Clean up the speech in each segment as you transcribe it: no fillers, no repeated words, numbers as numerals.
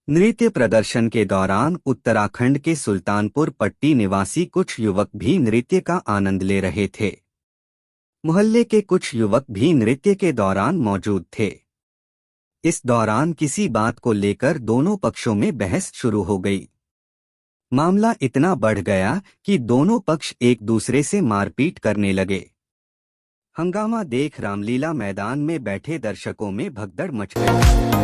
नृत्य प्रदर्शन के दौरान उत्तराखंड के सुल्तानपुर पट्टी निवासी कुछ युवक भी नृत्य का आनंद ले रहे थे। मोहल्ले के कुछ युवक भी नृत्य के दौरान मौजूद थे। इस दौरान किसी बात को लेकर दोनों पक्षों में बहस शुरू हो गई। मामला इतना बढ़ गया कि दोनों पक्ष एक दूसरे से मारपीट करने लगे। हंगामा देख रामलीला मैदान में बैठे दर्शकों में भगदड़ मच गई।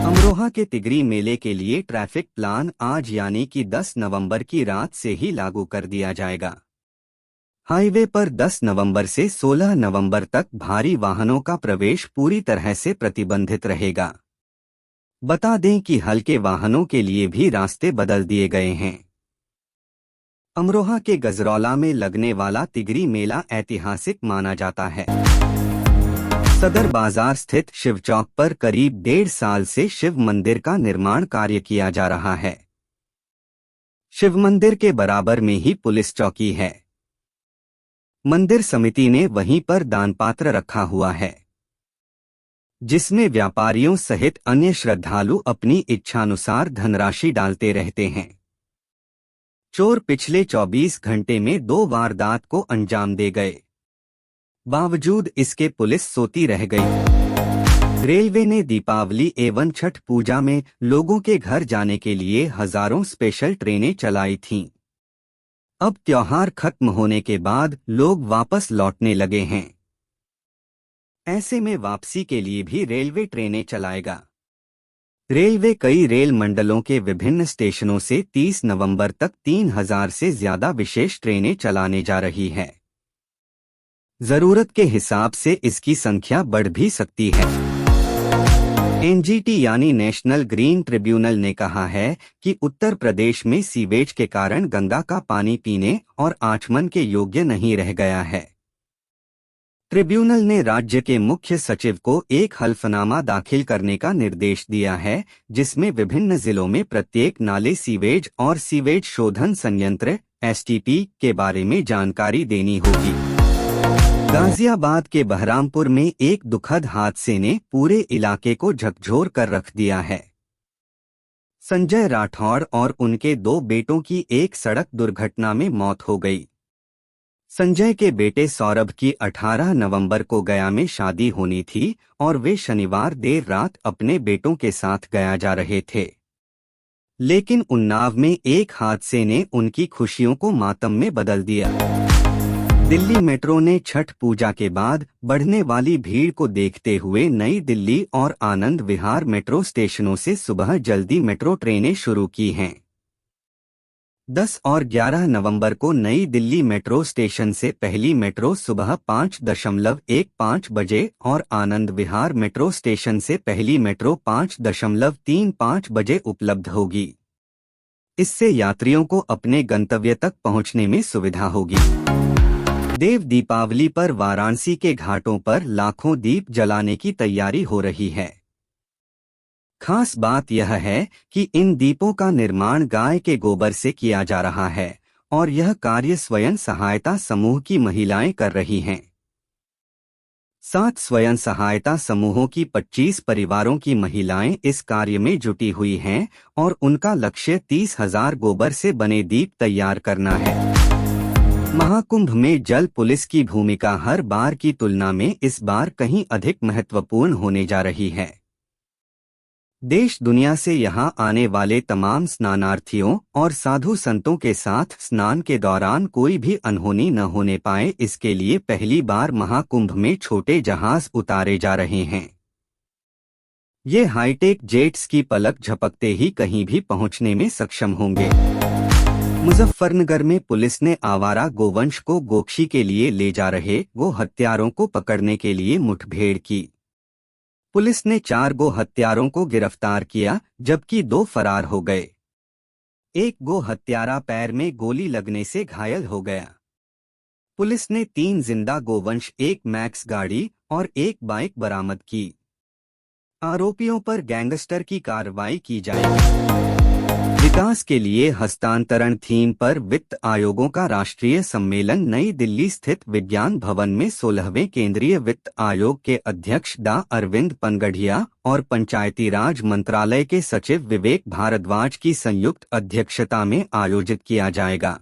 अमरोहा के तिगरी मेले के लिए ट्रैफिक प्लान आज यानी कि 10 नवंबर की रात से ही लागू कर दिया जाएगा। हाईवे पर 10 नवंबर से 16 नवंबर तक भारी वाहनों का प्रवेश पूरी तरह से प्रतिबंधित रहेगा। बता दें कि हल्के वाहनों के लिए भी रास्ते बदल दिए गए हैं। अमरोहा के गजरौला में लगने वाला तिगरी मेला ऐतिहासिक माना जाता है। सदर बाजार स्थित शिव चौक पर करीब 1.5 साल से शिव मंदिर का निर्माण कार्य किया जा रहा है। शिव मंदिर के बराबर में ही पुलिस चौकी है। मंदिर समिति ने वहीं पर दानपात्र रखा हुआ है, जिसमें व्यापारियों सहित अन्य श्रद्धालु अपनी इच्छानुसार धनराशि डालते रहते हैं। चोर पिछले 24 घंटे में 2 वारदात को अंजाम दे गए। बावजूद इसके पुलिस सोती रह गई। रेलवे ने दीपावली एवं छठ पूजा में लोगों के घर जाने के लिए हजारों स्पेशल ट्रेनें चलाई थीं। अब त्योहार खत्म होने के बाद लोग वापस लौटने लगे हैं। ऐसे में वापसी के लिए भी रेलवे ट्रेनें चलाएगा। रेलवे कई रेल मंडलों के विभिन्न स्टेशनों से 30 नवंबर तक 3000 से ज्यादा विशेष ट्रेनें चलाने जा रही है। जरूरत के हिसाब से इसकी संख्या बढ़ भी सकती है। एनजीटी यानी नेशनल ग्रीन ट्रिब्यूनल ने कहा है कि उत्तर प्रदेश में सीवेज के कारण गंगा का पानी पीने और आचमन के योग्य नहीं रह गया है। ट्रिब्यूनल ने राज्य के मुख्य सचिव को एक हल्फनामा दाखिल करने का निर्देश दिया है, जिसमें विभिन्न जिलों में प्रत्येक नाले सीवेज और सीवेज शोधन संयंत्र एसटीपी के बारे में जानकारी देनी होगी। गाजियाबाद के बहरामपुर में एक दुखद हादसे ने पूरे इलाके को झकझोर कर रख दिया है। संजय राठौड़ और उनके 2 बेटों की एक सड़क दुर्घटना में मौत हो गई। संजय के बेटे सौरभ की 18 नवंबर को गया में शादी होनी थी और वे शनिवार देर रात अपने बेटों के साथ गया जा रहे थे। लेकिन उन्नाव में एक हादसे ने उनकी खुशियों को मातम में बदल दिया। दिल्ली मेट्रो ने छठ पूजा के बाद बढ़ने वाली भीड़ को देखते हुए नई दिल्ली और आनंद विहार मेट्रो स्टेशनों से सुबह जल्दी मेट्रो ट्रेनें शुरू की हैं। 10 और 11 नवंबर को नई दिल्ली मेट्रो स्टेशन से पहली मेट्रो सुबह 5:15 बजे और आनंद विहार मेट्रो स्टेशन से पहली मेट्रो 5:35 बजे उपलब्ध होगी। इससे यात्रियों को अपने गंतव्य तक पहुंचने में सुविधा होगी। देव दीपावली पर वाराणसी के घाटों पर लाखों दीप जलाने की तैयारी हो रही है। खास बात यह है कि इन दीपों का निर्माण गाय के गोबर से किया जा रहा है और यह कार्य स्वयं सहायता समूह की महिलाएं कर रही हैं। 7 स्वयं सहायता समूहों की 25 परिवारों की महिलाएं इस कार्य में जुटी हुई हैं और उनका लक्ष्य 30,000 गोबर से बने दीप तैयार करना है। महाकुंभ में जल पुलिस की भूमिका हर बार की तुलना में इस बार कहीं अधिक महत्वपूर्ण होने जा रही है। देश दुनिया से यहां आने वाले तमाम स्नानार्थियों और साधु संतों के साथ स्नान के दौरान कोई भी अनहोनी न होने पाए, इसके लिए पहली बार महाकुंभ में छोटे जहाज उतारे जा रहे हैं। ये हाईटेक जेट्स की पलक झपकते ही कहीं भी पहुंचने में सक्षम होंगे। मुजफ्फरनगर में पुलिस ने आवारा गोवंश को गोकशी के लिए ले जा रहे गो हत्यारों को पकड़ने के लिए मुठभेड़ की। पुलिस ने 4 गो हत्यारों को गिरफ्तार किया, जबकि 2 फरार हो गए। एक गो हत्यारा पैर में गोली लगने से घायल हो गया। पुलिस ने 3 जिंदा गोवंश, 1 मैक्स गाड़ी और 1 बाइक बरामद की। आरोपियों पर गैंगस्टर की कार्रवाई की जाएगी। विकास के लिए हस्तांतरण थीम पर वित्त आयोगों का राष्ट्रीय सम्मेलन नई दिल्ली स्थित विज्ञान भवन में 16वें केंद्रीय वित्त आयोग के अध्यक्ष डॉ. अरविंद पनगढ़िया और पंचायती राज मंत्रालय के सचिव विवेक भारद्वाज की संयुक्त अध्यक्षता में आयोजित किया जाएगा।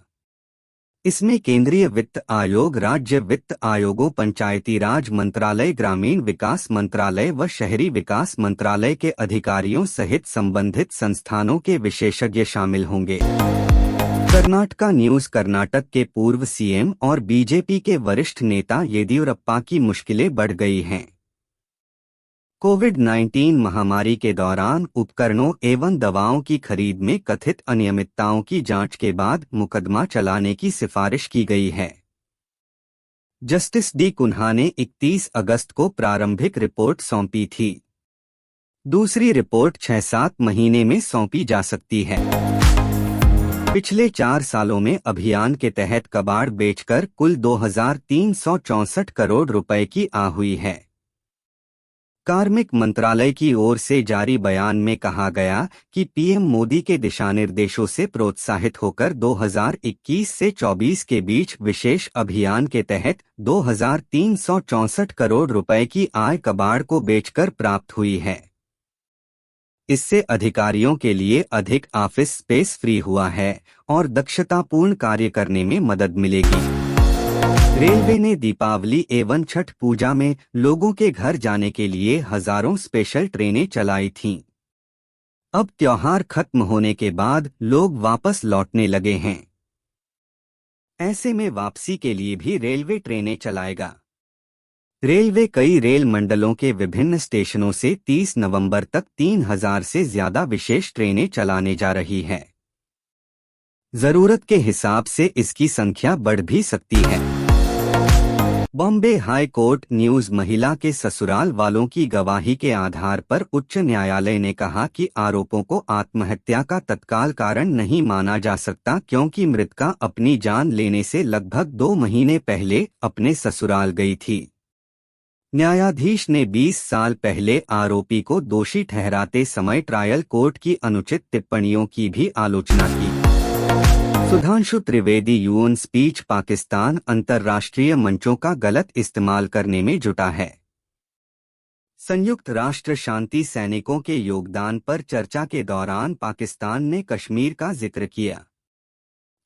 इसमें केंद्रीय वित्त आयोग, राज्य वित्त आयोगों, पंचायती राज मंत्रालय, ग्रामीण विकास मंत्रालय व शहरी विकास मंत्रालय के अधिकारियों सहित संबंधित संस्थानों के विशेषज्ञ शामिल होंगे। कर्नाटका न्यूज। कर्नाटक के पूर्व सीएम और बीजेपी के वरिष्ठ नेता येदियुरप्पा की मुश्किलें बढ़ गई हैं। कोविड-19 महामारी के दौरान उपकरणों एवं दवाओं की खरीद में कथित अनियमितताओं की जांच के बाद मुकदमा चलाने की सिफारिश की गई है। जस्टिस डी कुन्हा ने 31 अगस्त को प्रारंभिक रिपोर्ट सौंपी थी। दूसरी रिपोर्ट 6-7 महीने में सौंपी जा सकती है। पिछले 4 सालों में अभियान के तहत कबाड़ बेचकर कुल 2,364 करोड़ रुपए की आय हुई है। कार्मिक मंत्रालय की ओर से जारी बयान में कहा गया कि पीएम मोदी के दिशानिर्देशों से प्रोत्साहित होकर 2021 से 24 के बीच विशेष अभियान के तहत 2,364 करोड़ रुपए की आय कबाड़ को बेचकर प्राप्त हुई है। इससे अधिकारियों के लिए अधिक ऑफिस स्पेस फ्री हुआ है और दक्षतापूर्ण कार्य करने में मदद मिलेगी। रेलवे ने दीपावली एवं छठ पूजा में लोगों के घर जाने के लिए हजारों स्पेशल ट्रेनें चलाई थीं। अब त्योहार खत्म होने के बाद लोग वापस लौटने लगे हैं। ऐसे में वापसी के लिए भी रेलवे ट्रेनें चलाएगा। रेलवे कई रेल मंडलों के विभिन्न स्टेशनों से 30 नवंबर तक 3,000 से ज्यादा विशेष ट्रेनें चलाने जा रही है। जरूरत के हिसाब से इसकी संख्या बढ़ भी सकती है। Bombay high court news. महिला के ससुराल वालों की गवाही के आधार पर उच्च न्यायालय ने कहा कि आरोपों को आत्महत्या का तत्काल कारण नहीं माना जा सकता, क्योंकि मृतका अपनी जान लेने से लगभग 2 महीने पहले अपने ससुराल गई थी। न्यायाधीश ने 20 साल पहले आरोपी को दोषी ठहराते समय ट्रायल कोर्ट की अनुचित टिप्पणियों की भी आलोचना की। सुधांशु त्रिवेदी। UN speech. पाकिस्तान अंतर्राष्ट्रीय मंचों का गलत इस्तेमाल करने में जुटा है। संयुक्त राष्ट्र शांति सैनिकों के योगदान पर चर्चा के दौरान पाकिस्तान ने कश्मीर का जिक्र किया।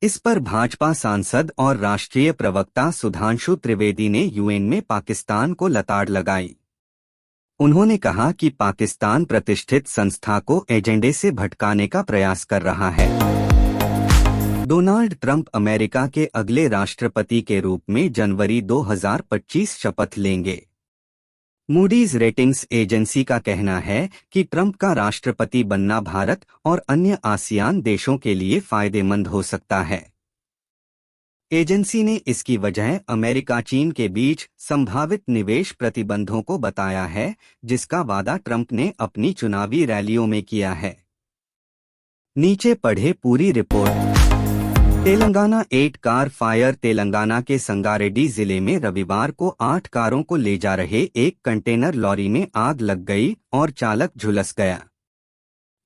इस पर भाजपा सांसद और राष्ट्रीय प्रवक्ता सुधांशु त्रिवेदी ने यूएन में पाकिस्तान को लताड़ लगाई। उन्होंने कहा कि पाकिस्तान प्रतिष्ठित संस्था को एजेंडे से भटकाने का प्रयास कर रहा है। डोनाल्ड ट्रंप अमेरिका के अगले राष्ट्रपति के रूप में जनवरी 2025 शपथ लेंगे। मूडीज रेटिंग्स एजेंसी का कहना है कि ट्रंप का राष्ट्रपति बनना भारत और अन्य आसियान देशों के लिए फायदेमंद हो सकता है। एजेंसी ने इसकी वजह अमेरिका चीन के बीच संभावित निवेश प्रतिबंधों को बताया है, जिसका वादा ट्रंप ने अपनी चुनावी रैलियों में किया है। नीचे पढ़े पूरी report. Telangana 8 car fire. Telangana के संगारेड्डी जिले में रविवार को 8 कारों को ले जा रहे एक कंटेनर लॉरी में आग लग गई और चालक झुलस गया।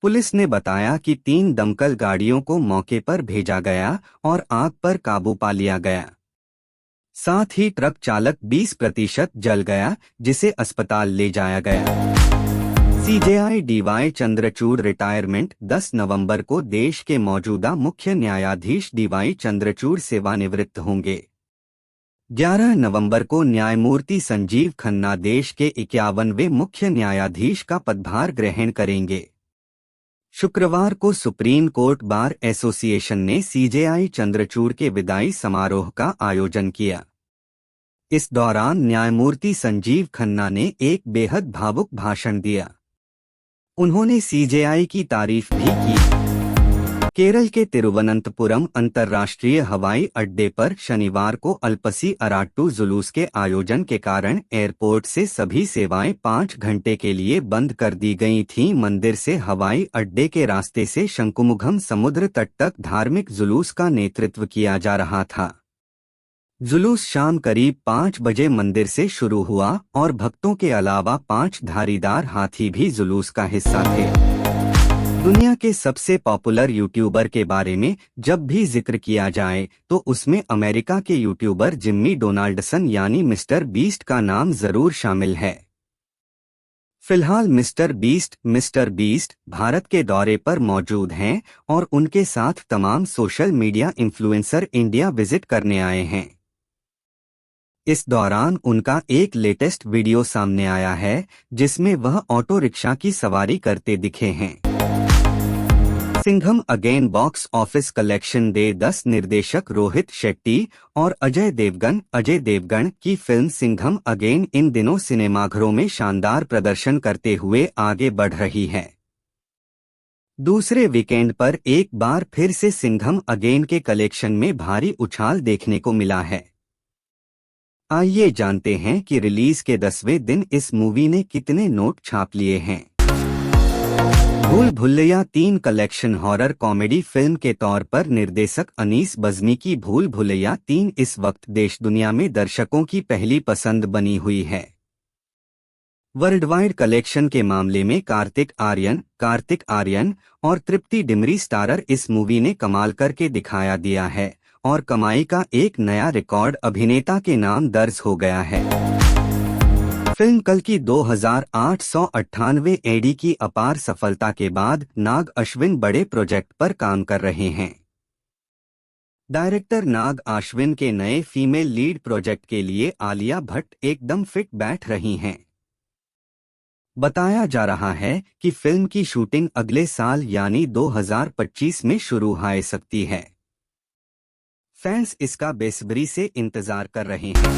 पुलिस ने बताया कि 3 दमकल गाड़ियों को मौके पर भेजा गया और आग पर काबू पा लिया गया। साथ ही ट्रक चालक 20% जल गया, जिसे अस्पताल ले जाया गया। CJI DY Chandrachud retirement. 10 नवंबर को देश के मौजूदा मुख्य न्यायाधीश डीवाई चंद्रचूड़ सेवानिवृत्त होंगे। 11 नवंबर को न्यायमूर्ति संजीव खन्ना देश के 51वें मुख्य न्यायाधीश का पदभार ग्रहण करेंगे। शुक्रवार को सुप्रीम कोर्ट बार एसोसिएशन ने सीजेआई चंद्रचूड़ के विदाई समारोह का आयोजन किया। इस दौरान न्यायमूर्ति संजीव खन्ना ने एक बेहद भावुक भाषण दिया। उन्होंने सीजेआई की तारीफ भी की। केरल के तिरुवनंतपुरम अंतर्राष्ट्रीय हवाई अड्डे पर शनिवार को अल्पसी अराट्टू जुलूस के आयोजन के कारण एयरपोर्ट से सभी सेवाएं 5 घंटे के लिए बंद कर दी गई थीं। मंदिर से हवाई अड्डे के रास्ते से शंकुमुखम समुद्र तट तक धार्मिक जुलूस का नेतृत्व किया जा रहा था। जुलूस शाम करीब 5 बजे मंदिर से शुरू हुआ और भक्तों के अलावा 5 धारीदार हाथी भी जुलूस का हिस्सा थे। दुनिया के सबसे पॉपुलर यूट्यूबर के बारे में जब भी जिक्र किया जाए तो उसमें अमेरिका के यूट्यूबर जिम्मी डोनाल्डसन यानी मिस्टर बीस्ट का नाम जरूर शामिल है। फिलहाल मिस्टर बीस्ट भारत के दौरे पर मौजूद हैं और उनके साथ तमाम social media influencer India visit करने आए हैं। इस दौरान उनका एक लेटेस्ट वीडियो सामने आया है जिसमें वह ऑटो रिक्शा की सवारी करते दिखे हैं। Singham again box office collection day 10 निर्देशक रोहित शेट्टी और अजय देवगन की फिल्म सिंघम अगेन इन दिनों सिनेमाघरों में शानदार प्रदर्शन करते हुए आगे बढ़ रही है। दूसरे वीकेंड पर एक बार फिर से सिंघम अगेन के कलेक्शन में भारी उछाल देखने को मिला है। आइए जानते हैं कि रिलीज के 10वें दिन इस मूवी ने कितने नोट छाप लिए हैं। भूल Bhulaiyaa 3 collection horror comedy film के तौर पर निर्देशक अनीस बज़्मी की भूल भुलैया 3 इस वक्त देश दुनिया में दर्शकों की पहली पसंद बनी हुई है। वर्ल्ड वाइड कलेक्शन के मामले में कार्तिक आर्यन और तृप्ति डिमरी स्टारर इस मूवी ने कमाल करके दिखाया दिया है और कमाई का एक नया रिकॉर्ड अभिनेता के नाम दर्ज हो गया है। फिल्म कल की 2898 एडी की अपार सफलता के बाद नाग अश्विन बड़े प्रोजेक्ट पर काम कर रहे हैं। डायरेक्टर नाग अश्विन के नए फीमेल लीड प्रोजेक्ट के लिए आलिया भट्ट एकदम फिट बैठ रही हैं। बताया जा रहा है कि फिल्म की शूटिंग अगले साल यानी 2025 में शुरू हो सकती है। फैंस इसका बेसब्री से इंतजार कर रहे हैं।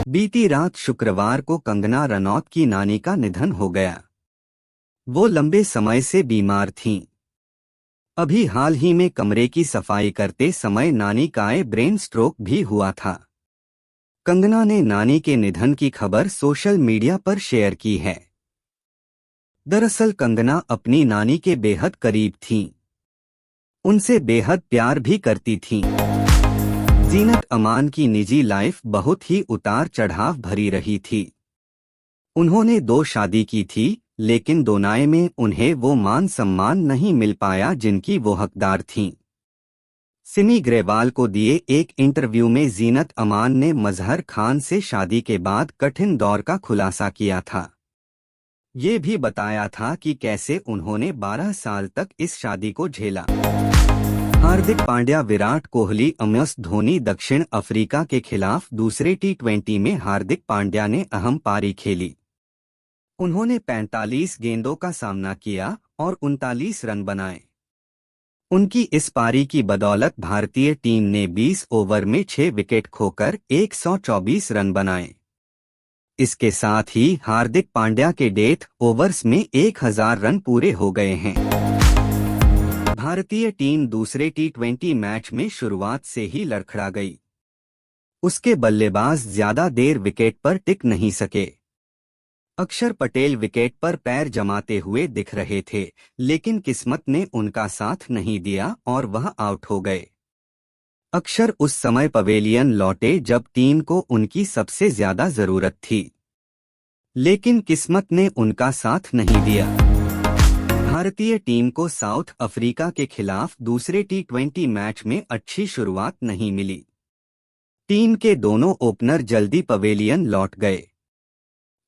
बीती रात शुक्रवार को कंगना रनौत की नानी का निधन हो गया। वो लंबे समय से बीमार थीं। अभी हाल ही में कमरे की सफाई करते समय नानी का ब्रेन स्ट्रोक भी हुआ था। कंगना ने नानी के निधन की खबर सोशल मीडिया पर शेयर की है। दरअसल कंगना अपनी नानी के बेहद करीब थीं। उनसे बेहद प्यार भी करती थीं। जीनत अमान की निजी लाइफ बहुत ही उतार चढ़ाव भरी रही थी। उन्होंने 2 शादी की थी लेकिन दोनों में उन्हें वो मान सम्मान नहीं मिल पाया जिनकी वो हकदार थीं। सिमी ग्रेवाल को दिए एक इंटरव्यू में जीनत अमान ने मजहर खान से शादी के बाद कठिन दौर का खुलासा किया था। ये भी बताया था कि कैसे उन्होंने 12 साल तक इस शादी को झेला। हार्दिक पांड्या विराट कोहली एमएस धोनी दक्षिण अफ्रीका के खिलाफ दूसरे T20 में हार्दिक पांड्या ने अहम पारी खेली। उन्होंने 45 गेंदों का सामना किया और 39 रन बनाए। उनकी इस पारी की बदौलत भारतीय टीम ने 20 ओवर में 6 विकेट खोकर 124 रन बनाए। इसके साथ ही हार्दिक पांड्या के डेथ ओवर्स में 1000 रन पूरे हो गए हैं। भारतीय टीम दूसरे T20 मैच में शुरुआत से ही लड़खड़ा गई। उसके बल्लेबाज ज्यादा देर विकेट पर टिक नहीं सके। अक्षर पटेल विकेट पर पैर जमाते हुए दिख रहे थे लेकिन किस्मत ने उनका साथ नहीं दिया और वह आउट हो गए। अक्षर उस समय पवेलियन लौटे जब टीम को उनकी सबसे ज्यादा जरूरत थी, लेकिन किस्मत ने उनका साथ नहीं दिया। भारतीय टीम को साउथ अफ्रीका के खिलाफ दूसरे T20 मैच में अच्छी शुरुआत नहीं मिली। टीम के दोनों ओपनर जल्दी पवेलियन लौट गए।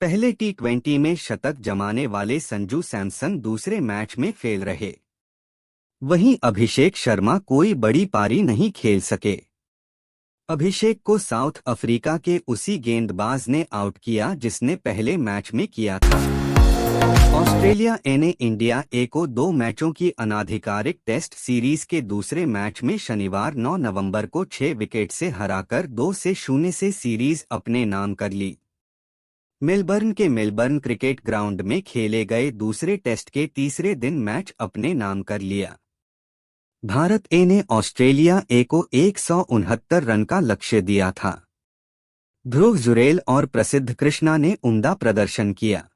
पहले T20 में शतक जमाने वाले संजू सैमसन दूसरे मैच में फेल रहे। वहीं अभिषेक शर्मा कोई बड़ी पारी नहीं खेल सके। अभिषेक को साउथ अफ्रीका के उसी गेंदबाज ने आउट किया जिसने पहले मैच में किया था। ऑस्ट्रेलिया ने इंडिया ए को 2 मैचों की अनाधिकारिक टेस्ट सीरीज के दूसरे मैच में शनिवार 9 नवंबर को 6 विकेट से हराकर 2-0 से सीरीज अपने नाम कर ली। मेलबर्न के मेलबर्न क्रिकेट ग्राउंड में खेले गए दूसरे टेस्ट के तीसरे दिन मैच अपने नाम कर लिया। भारत ए ने ऑस्ट्रेलिया ए को 169 रन का लक्ष्य दिया था। ध्रुव जुरेल और प्रसिद्ध कृष्णा ने उम्दा प्रदर्शन किया।